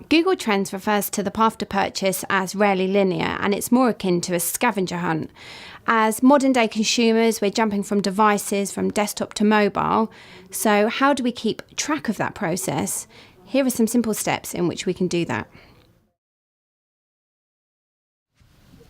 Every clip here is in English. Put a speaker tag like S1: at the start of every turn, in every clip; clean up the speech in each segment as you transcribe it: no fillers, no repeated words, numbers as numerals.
S1: Google Trends refers to the path to purchase as rarely linear, and it's more akin to a scavenger hunt. As modern day consumers, we're jumping from devices, from desktop to mobile. So how do we keep track of that process? Here are some simple steps in which we can do that.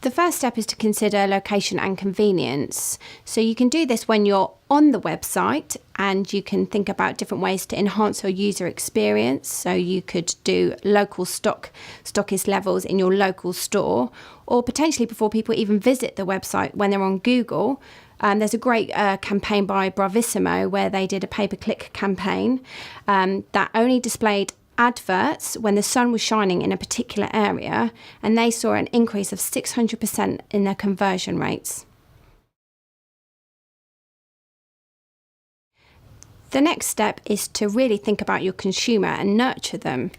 S1: The first step is to consider location and convenience. So you can do this when you're on the website, and you can think about different ways to enhance your user experience. So you could do local stockist levels in your local store, or potentially before people even visit the website when they're on Google. There's a great campaign by Bravissimo where they did a pay-per-click campaign that only displayed adverts when the sun was shining in a particular area, and they saw an increase of 600% in their conversion rates. The next step is to really think about your consumer and nurture them.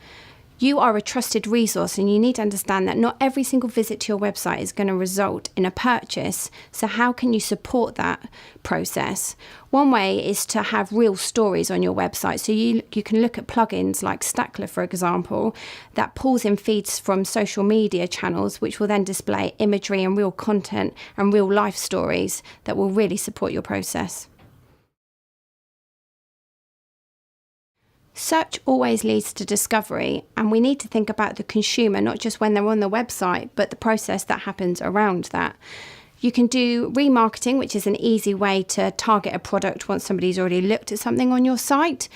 S1: You are a trusted resource, and you need to understand that not every single visit to your website is going to result in a purchase. So how can you support that process? One way is to have real stories on your website. So you can look at plugins like Stackler, for example, that pulls in feeds from social media channels, which will then display imagery and real content and real life stories that will really support your process. Search always leads to discovery, and we need to think about the consumer, not just when they're on the website, but the process that happens around that. You can do remarketing, which is an easy way to target a product once somebody's already looked at something on your site.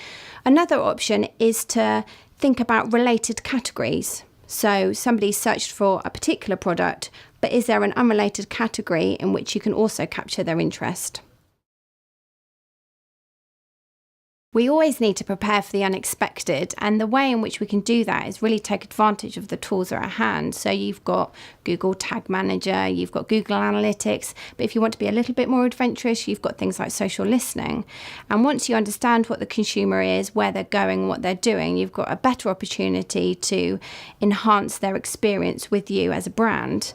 S1: Another option is to think about related categories. So somebody's searched for a particular product, but is there an unrelated category in which you can also capture their interest? We always need to prepare for the unexpected, and the way in which we can do that is really take advantage of the tools at our hand. So you've got Google Tag Manager, you've got Google Analytics, but if you want to be a little bit more adventurous, you've got things like social listening. And once you understand what the consumer is, where they're going, what they're doing, you've got a better opportunity to enhance their experience with you as a brand.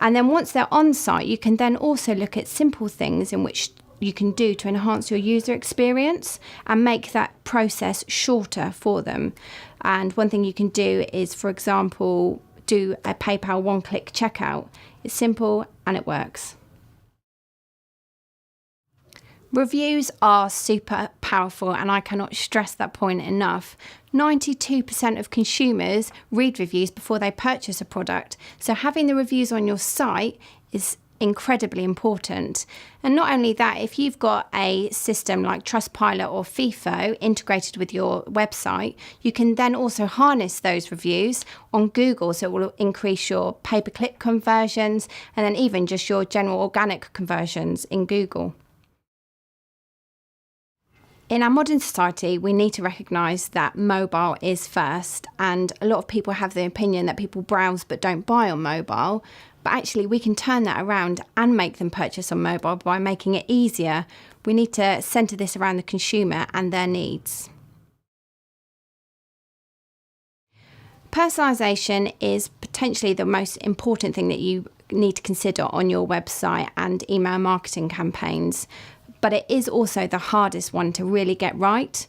S1: And then once they're on site, you can then also look at simple things in which you can do to enhance your user experience and make that process shorter for them. And one thing you can do is, for example, do a PayPal one-click checkout. It's simple and it works. Reviews are super powerful, and I cannot stress that point enough. 92% of consumers read reviews before they purchase a product. So having the reviews on your site is incredibly important. And not only that, if you've got a system like Trustpilot or FIFO integrated with your website, you can then also harness those reviews on Google, so it will increase your pay-per-click conversions and then even just your general organic conversions in Google. In our modern society, we need to recognise that mobile is first, and a lot of people have the opinion that people browse but don't buy on mobile. But actually, we can turn that around and make them purchase on mobile by making it easier. We need to centre this around the consumer and their needs. Personalisation is potentially the most important thing that you need to consider on your website and email marketing campaigns, but it is also the hardest one to really get right.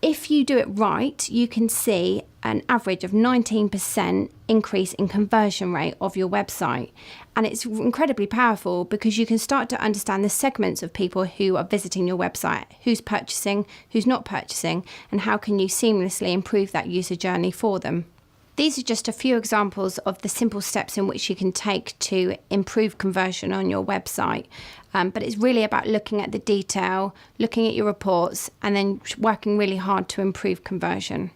S1: If you do it right, you can see an average of 19% increase in conversion rate of your website. And it's incredibly powerful because you can start to understand the segments of people who are visiting your website, who's purchasing, who's not purchasing, and how can you seamlessly improve that user journey for them. These are just a few examples of the simple steps in which you can take to improve conversion on your website. But it's really about looking at the detail, looking at your reports, and then working really hard to improve conversion.